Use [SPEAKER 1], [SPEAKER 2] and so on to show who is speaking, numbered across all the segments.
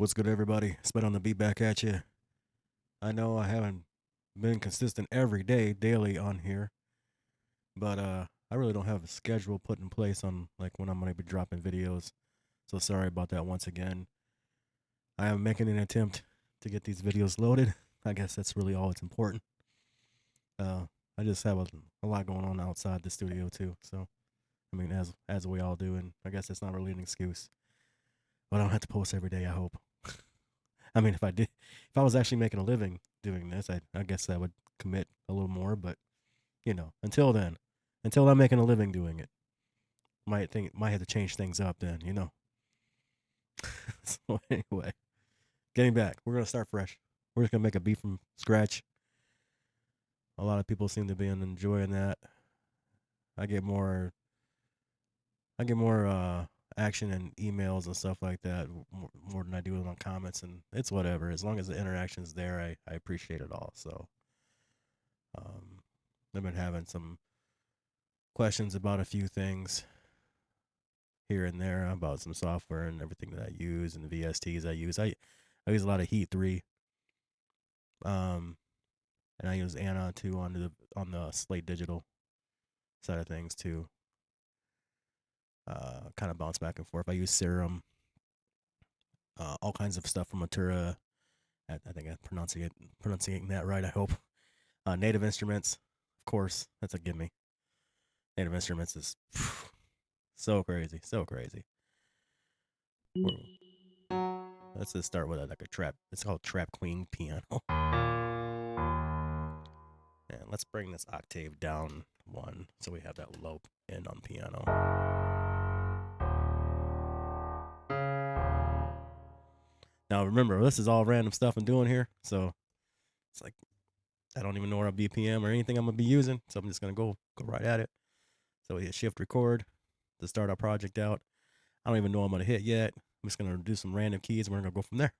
[SPEAKER 1] What's good, everybody? Spit on the beat back at you. I know I haven't been consistent every day, daily on here, but I really don't have a schedule put in place on like when I'm gonna be dropping videos. So sorry about that once again. I am making an attempt to get these videos loaded. I guess that's really all that's important. Uh, I just have a lot going on outside the studio too. So I mean, as we all do, and I guess that's not really an excuse. But I don't have to post every day. I hope. I mean, if I was actually making a living doing this, I guess I would commit a little more. But until then, until I'm making a living doing it, might have to change things up then. So anyway, getting back, we're gonna start fresh. We're just gonna make a beat from scratch. A lot of people seem to be enjoying that. I get more, I get more action and emails and stuff like that more than I do on comments, and it's whatever. As long as the interaction's there, I appreciate it all. So um, I've been having some questions about a few things here and there about some software and everything that I use and the VSTs I use. I use a lot of Heat 3. Um and I use Anna too on the Slate Digital side of things too. Kind of bounce back and forth. I use Serum, all kinds of stuff from Atura. I think I'm pronouncing that right, I hope. Native Instruments, of course, that's a gimme. Native Instruments is so crazy, so crazy. Let's just start with like a trap. It's called Trap Queen Piano. And let's bring this octave down one so we have that low end on piano. Now remember, this is all random stuff I'm doing here, so it's like I don't even know what BPM or anything I'm gonna be using, so I'm just gonna go right at it. So we hit Shift Record to start our project out. I don't even know what I'm gonna hit yet. I'm just gonna do some random keys and we're gonna go from there.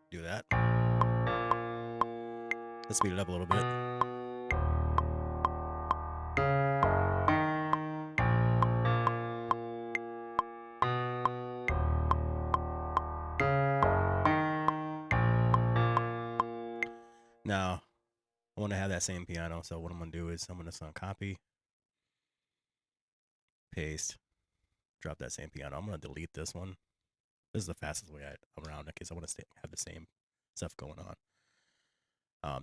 [SPEAKER 1] Do that. Let's speed it up a little bit. Now, I want to have that same piano, so what I'm gonna do is I'm gonna copy, paste, drop that same piano. I'm gonna delete this one. This is the fastest way around in case I want to have the same stuff going on.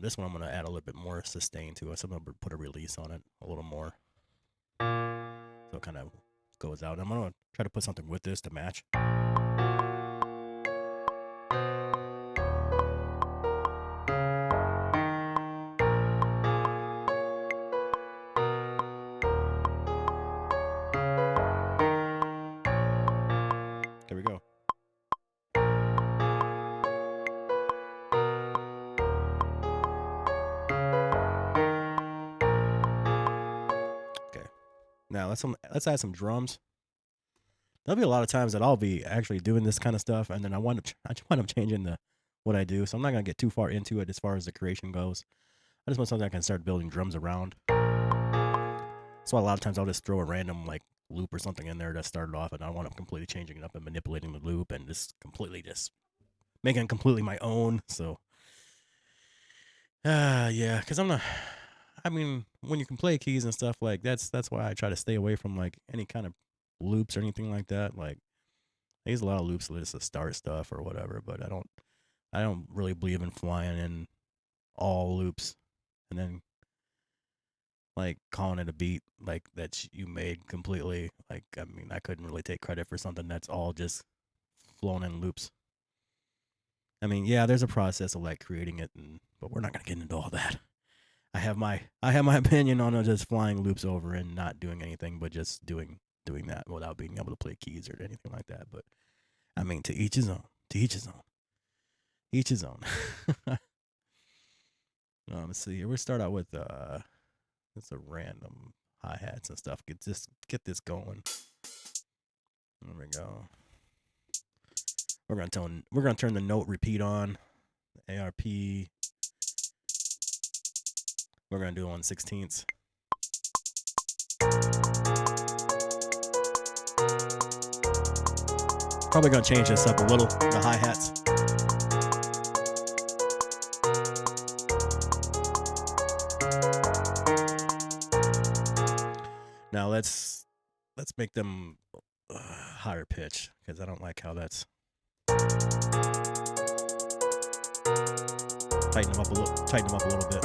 [SPEAKER 1] This one I'm gonna add a little bit more sustain to it, so I'm gonna put a release on it a little more, so it kind of goes out. I'm gonna try to put something with this to match. There we go. Okay. Now let's add some drums. There'll be a lot of times that I'll be actually doing this kind of stuff, and then I wind up changing what I do. So I'm not gonna get too far into it as far as the creation goes. I just want something I can start building drums around. So a lot of times I'll just throw a random like loop or something in there that started off, and I want to completely changing it up and manipulating the loop and just completely just making it completely my own. So yeah, because I'm not. I mean, when you can play keys and stuff like that's why I try to stay away from like any kind of loops or anything like that. Like I use a lot of loops just to start stuff or whatever, but I don't really believe in flying in all loops and then like calling it a beat like that you made completely. Like I mean, I couldn't really take credit for something that's all just flown in loops. I mean, yeah, there's a process of like creating it, but we're not gonna get into all that. I have my opinion on just flying loops over and not doing anything, but just doing that without being able to play keys or anything like that. But I mean, to each his own. To each his own. Each his own. Let's see here. We'll start out with it's a random hi hats and stuff. Get this going. There we go. We're gonna turn the note repeat on. ARP. We're gonna do 1/16. Probably gonna change this up a little, the hi-hats. Now let's make them higher pitch, because I don't like how that's. Tighten them up a little bit.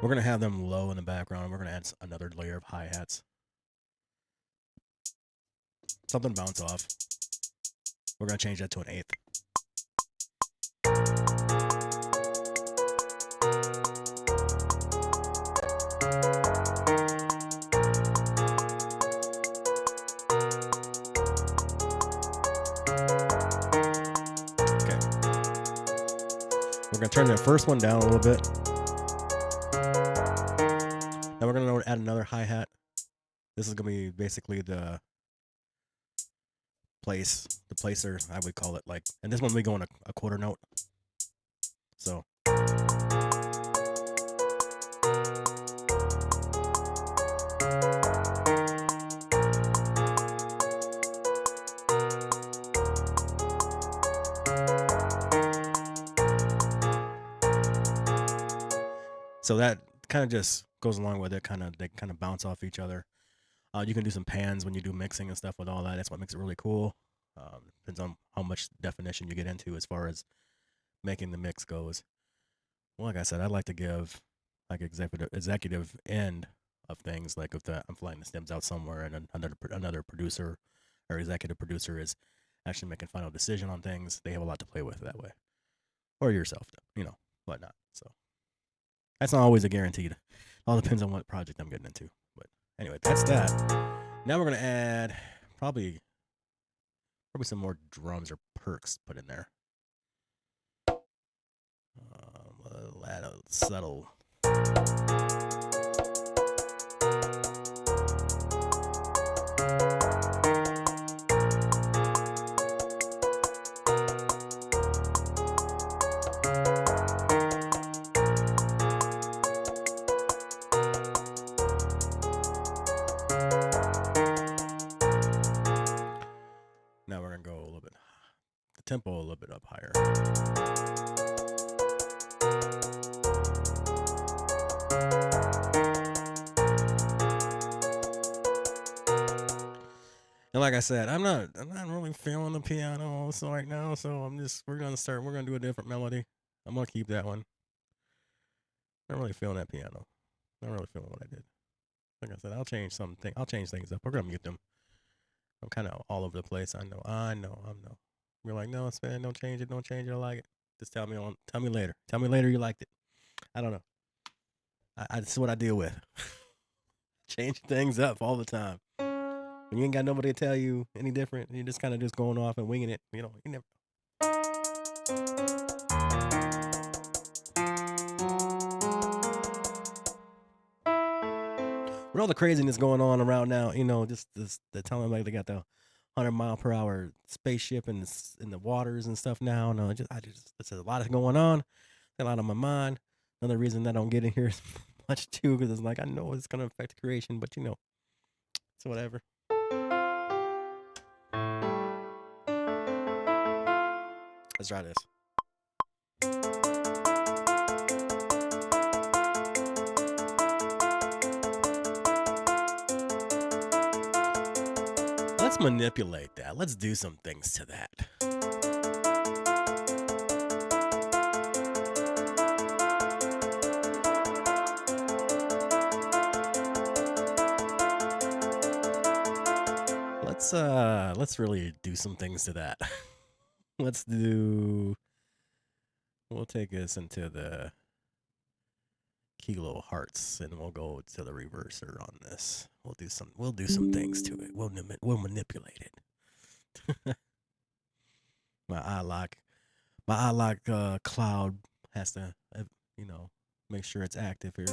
[SPEAKER 1] We're gonna have them low in the background. We're gonna add another layer of hi-hats. Something bounce off. We're gonna change that to an eighth. Okay. We're gonna turn the first one down a little bit. Now we're gonna add another hi-hat. This is gonna be basically the placer, I would call it, like, and this one we go in a quarter note. So that kind of just goes along with it. They kind of bounce off each other. You can do some pans when you do mixing and stuff with all that. That's what makes it really cool. Depends on how much definition you get into as far as making the mix goes. Well, like I said, I'd like to give like executive end of things. Like if I'm flying the stems out somewhere, and another producer or executive producer is actually making final decision on things, they have a lot to play with that way, or yourself, whatnot. So that's not always a guaranteed. It all depends on what project I'm getting into. But anyway, that's that. Now we're gonna add probably some more drums or perks put in there. Add a subtle. Now we're gonna go a little bit, the tempo a little bit up higher. And like I said, I'm not really feeling the piano so right now, so we're gonna do a different melody. I'm gonna keep that one. I'm not really feeling that piano. Not really feeling what I did. Like I said, I'll change things up. We're gonna mute them. I'm kind of all over the place. I know. You're like, no, man, don't change it. I like it. Just tell me later. Tell me later you liked it. I don't know. This is what I deal with. Change things up all the time. When you ain't got nobody to tell you any different, you're just kind of just going off and winging it. You never. With all the craziness going on around now, just they're telling like they got the 100-mile-per-hour spaceship in the waters and stuff now. No, there's a lot going on. A lot on my mind. Another reason I don't get in here as much too, because it's like I know it's gonna affect creation, but it's whatever. Let's try this. Let's manipulate that. Let's do some things to that. Let's really do some things to that. We'll take this into the kilo hearts, and we'll go to the reverser on this. We'll do some things to it. We'll manipulate it. my iLock cloud has to make sure it's active here.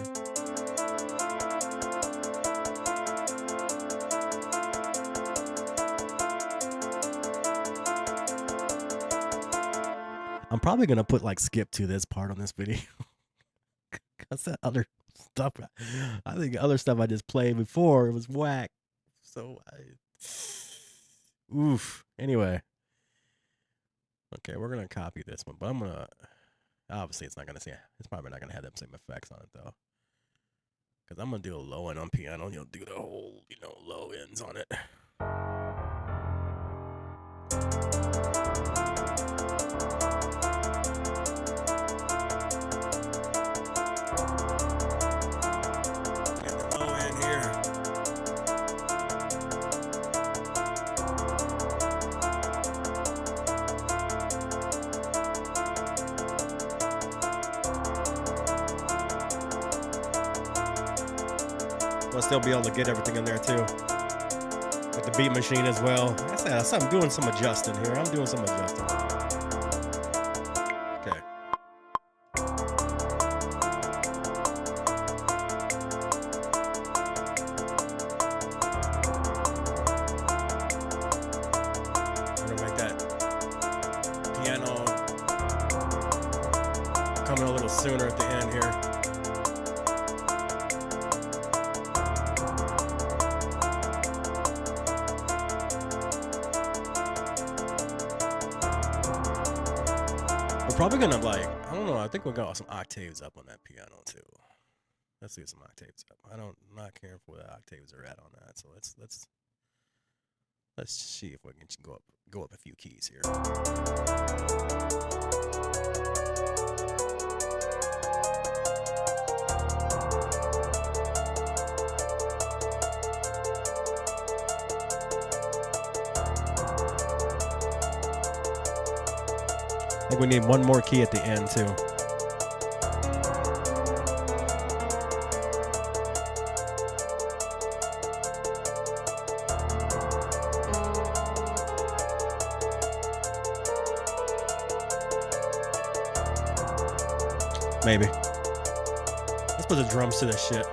[SPEAKER 1] I'm probably gonna put like skip to this part on this video. Cause that other stuff, I think other stuff I just played before it was whack. So oof. Anyway, okay, we're gonna copy this one, but I'm gonna obviously it's probably not gonna have them same effects on it though. Cause I'm gonna do a low end on piano, and you'll do the whole low ends on it. We'll still be able to get everything in there too. With the beat machine as well. I said I'm doing some adjusting here. I'm doing some adjusting. Okay. I'm gonna make that piano coming a little sooner at the end here. We're probably gonna I don't know, I think we're gonna get some octaves up on that piano too. Let's get some octaves up. I'm not caring for where the octaves are at on that. So let's see if we can go up a few keys here. I think we need one more key at the end too. Maybe. Let's put the drums to this shit.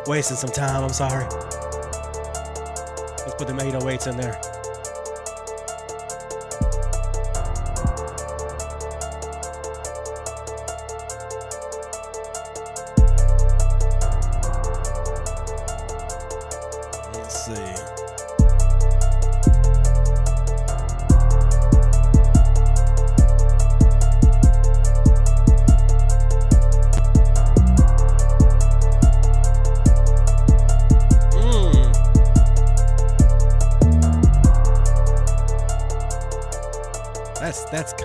[SPEAKER 1] Wasting some time, I'm sorry. Let's put them 808s in there. Let's see.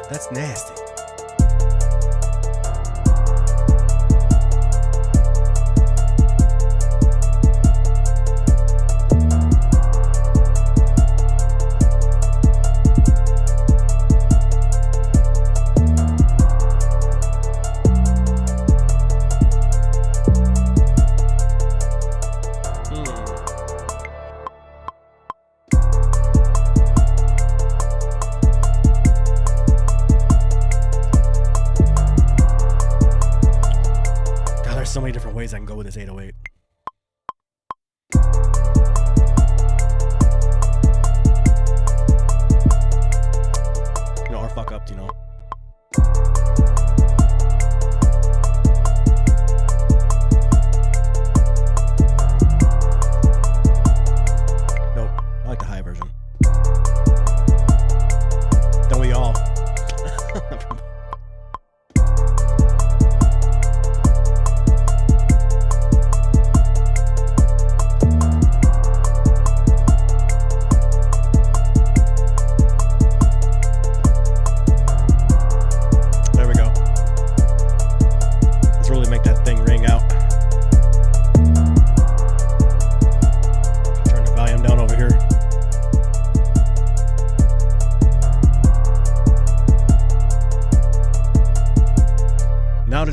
[SPEAKER 1] That's nasty. So many different ways I can go with this 808. Or fuck up, Nope, I like the high version. Don't we all?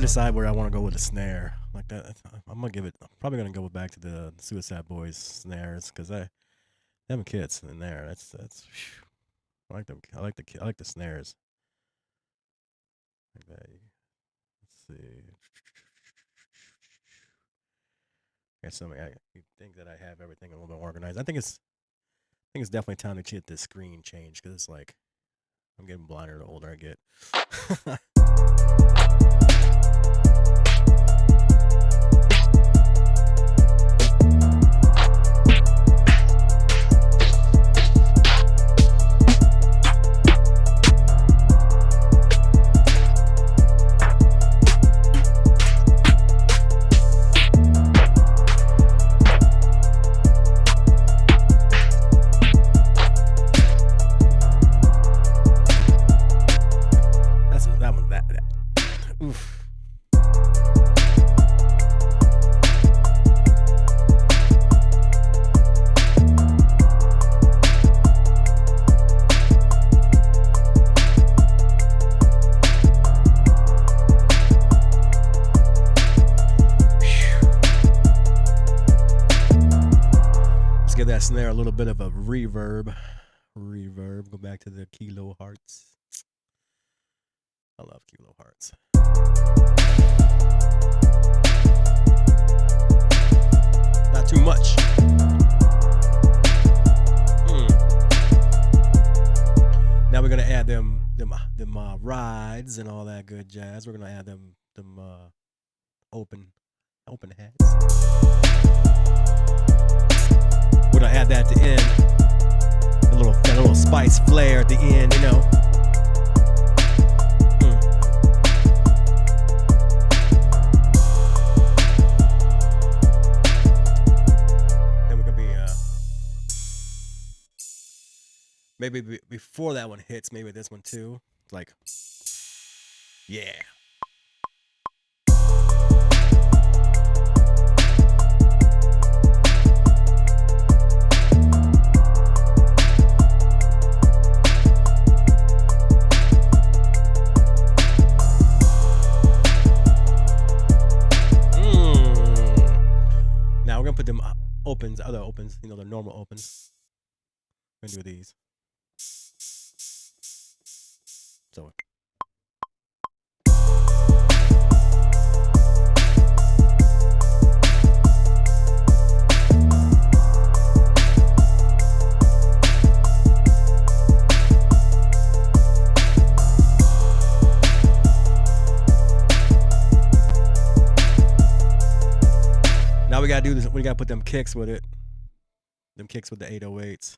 [SPEAKER 1] Decide where I want to go with the snare like that. I'm probably gonna go back to the Suicide Boys snares because them kits in there. That's I like them. I like the snares. Okay, let's see. I think that I have everything a little bit organized. I think it's definitely time to get this screen changed because it's like I'm getting blinder the older I get. Oof. Let's give that snare a little bit of a reverb. Go back to the kilohertz. I love kilohertz. Not too much. Now we're gonna add them rides and all that good jazz. We're gonna add them open hats. We're gonna add that at the end. That little spice flair at the end, you know. Maybe before that one hits, maybe this one too. Like, yeah. Now we're gonna put them other opens, you know, the normal opens. We're gonna do these. So now we gotta do this. We gotta put them kicks with it. Them kicks with the 808s.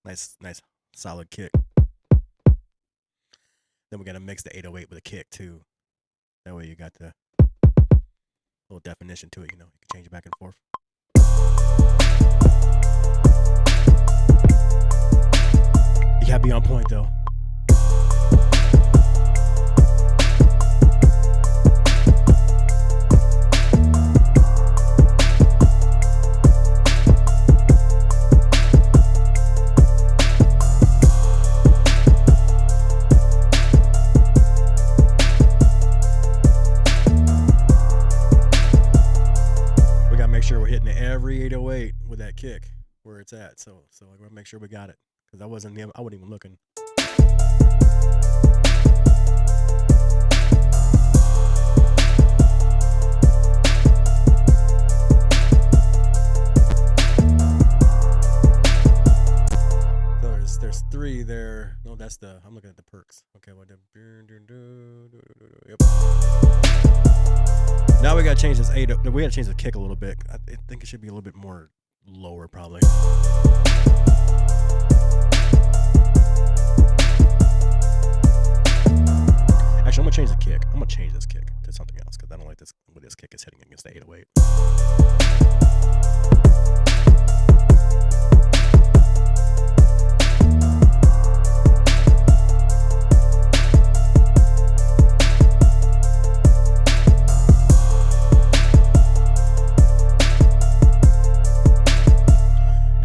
[SPEAKER 1] Nice, solid kick. Then we gotta mix the 808 with a kick too. That way you got the little definition to it. You know, you can change it back and forth. You gotta be on point though. Every 808 with that kick where it's at, so we're gonna make sure we got it, because I wasn't even looking. So there's three there. No, that's I'm looking at the perks. Okay, what yep. Now we gotta change this 8. We gotta change the kick a little bit. I think it should be a little bit more lower, probably. Actually, I'm gonna change the kick. I'm gonna change this kick to something else, because I don't like this when this kick is hitting against the 808.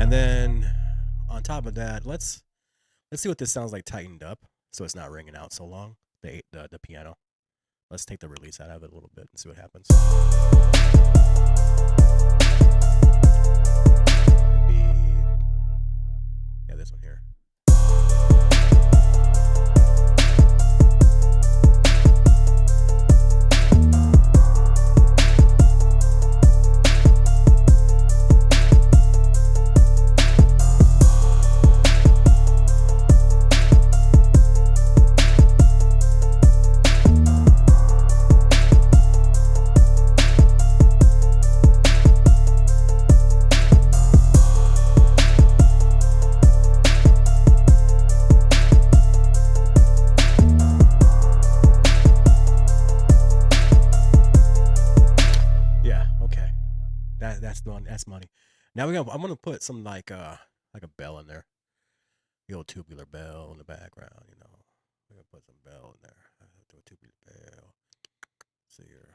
[SPEAKER 1] And then on top of that, let's see what this sounds like tightened up, so it's not ringing out so long. The piano. Let's take the release out of it a little bit and see what happens. Yeah, this one here. Okay. That's the one. That's money. Now I'm gonna put some like a bell in there. The old tubular bell in the background. You know, we're gonna put some bell in there. Do a tubular bell. See here.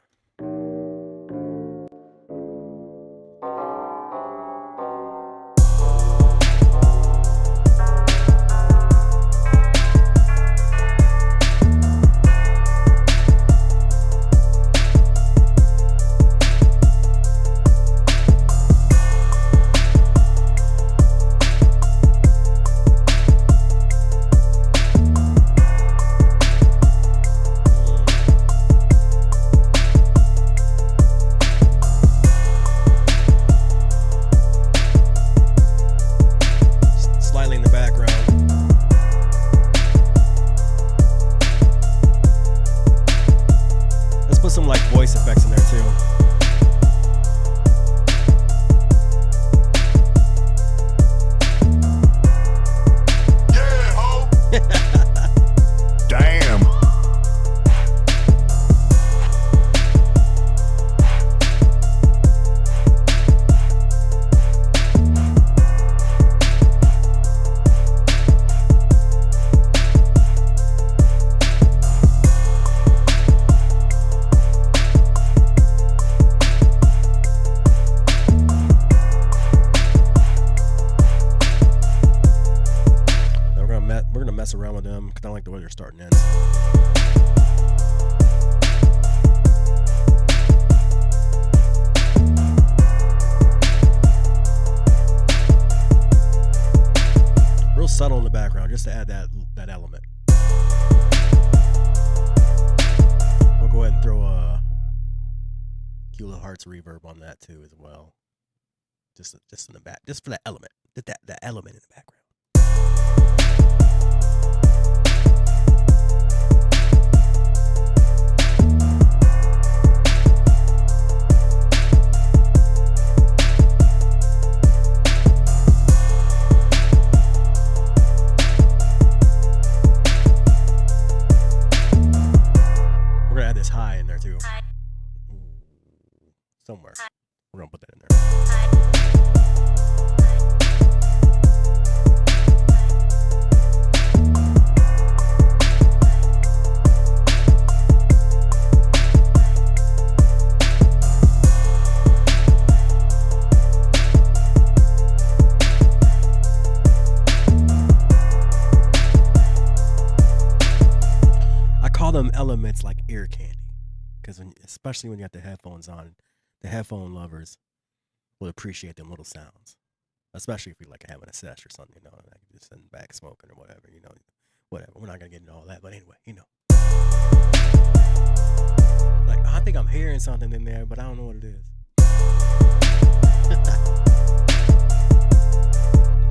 [SPEAKER 1] Slightly in the background. Let's put some like voice effects in there too.
[SPEAKER 2] Yeah, ho. Damn.
[SPEAKER 1] We're gonna mess around with them because I don't like the way they're starting in. Real subtle in the background, just to add that element. We'll go ahead and throw a Kilo Hearts reverb on that too as well. Just in the back, just for that element, that element in the background. We're gonna add this high in there too. Ooh, somewhere. We're gonna put that in there. I call them elements like ear candy, because especially when you got the headphones on, the headphone lovers will appreciate them little sounds. Especially if you're like having a sesh or something, you know, like just sitting back smoking or whatever, you know, whatever. We're not gonna get into all that, but anyway, you know, like I think I'm hearing something in there, but I don't know what it is.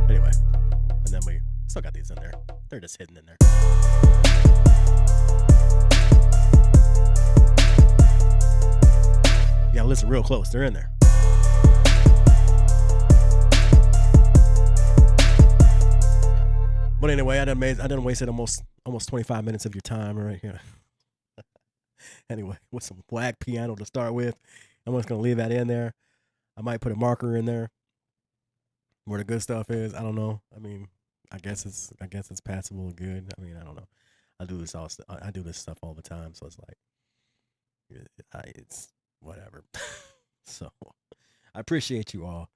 [SPEAKER 1] Anyway, and then we still got these in there. They're just hidden in there. You gotta listen real close. They're in there. But anyway, I done wasted almost 25 minutes of your time right here. Anyway, with some black piano to start with, I'm just gonna leave that in there. I might put a marker in there where the good stuff is. I don't know. I mean, I guess it's passable and good. I mean, I don't know. I do this stuff all the time, so it's like it's whatever. So I appreciate you all,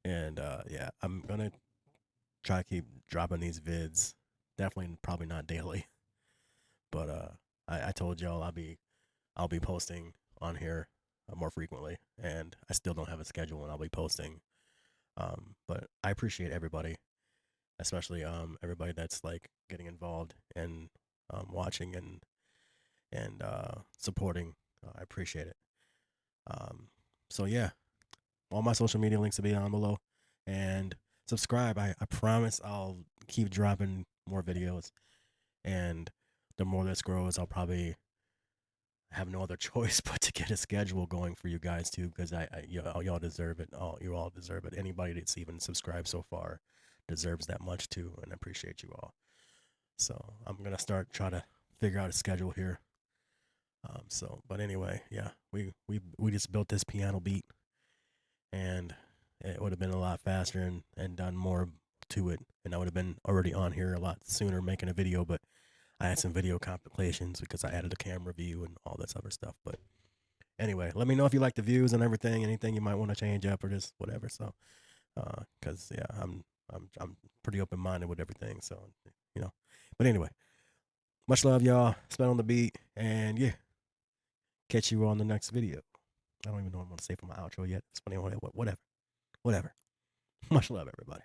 [SPEAKER 1] and yeah, I'm gonna try to keep dropping these vids. Definitely, probably not daily, but I told y'all I'll be posting on here more frequently, and I still don't have a schedule, and I'll be posting. But I appreciate everybody, especially everybody that's like getting involved and watching and supporting. I appreciate it. So yeah, all my social media links will be down below, and subscribe. I promise I'll keep dropping more videos, and the more this grows, I'll probably have no other choice but to get a schedule going for you guys too, because y'all deserve it. You all deserve it. Anybody that's even subscribed so far deserves that much too, and I appreciate you all. So I'm gonna start trying to figure out a schedule here. But anyway, yeah, we just built this piano beat, and it would have been a lot faster and done more to it, and I would have been already on here a lot sooner making a video. But I had some video complications because I added a camera view and all this other stuff. But anyway, let me know if you like the views and everything, anything you might want to change up or just whatever. So, cause yeah, I'm pretty open minded with everything. So, you know, but anyway, much love, y'all. Spell on the beat, and yeah, catch you on the next video. I don't even know what I'm gonna say for my outro yet. It's funny, whatever. Much love, everybody.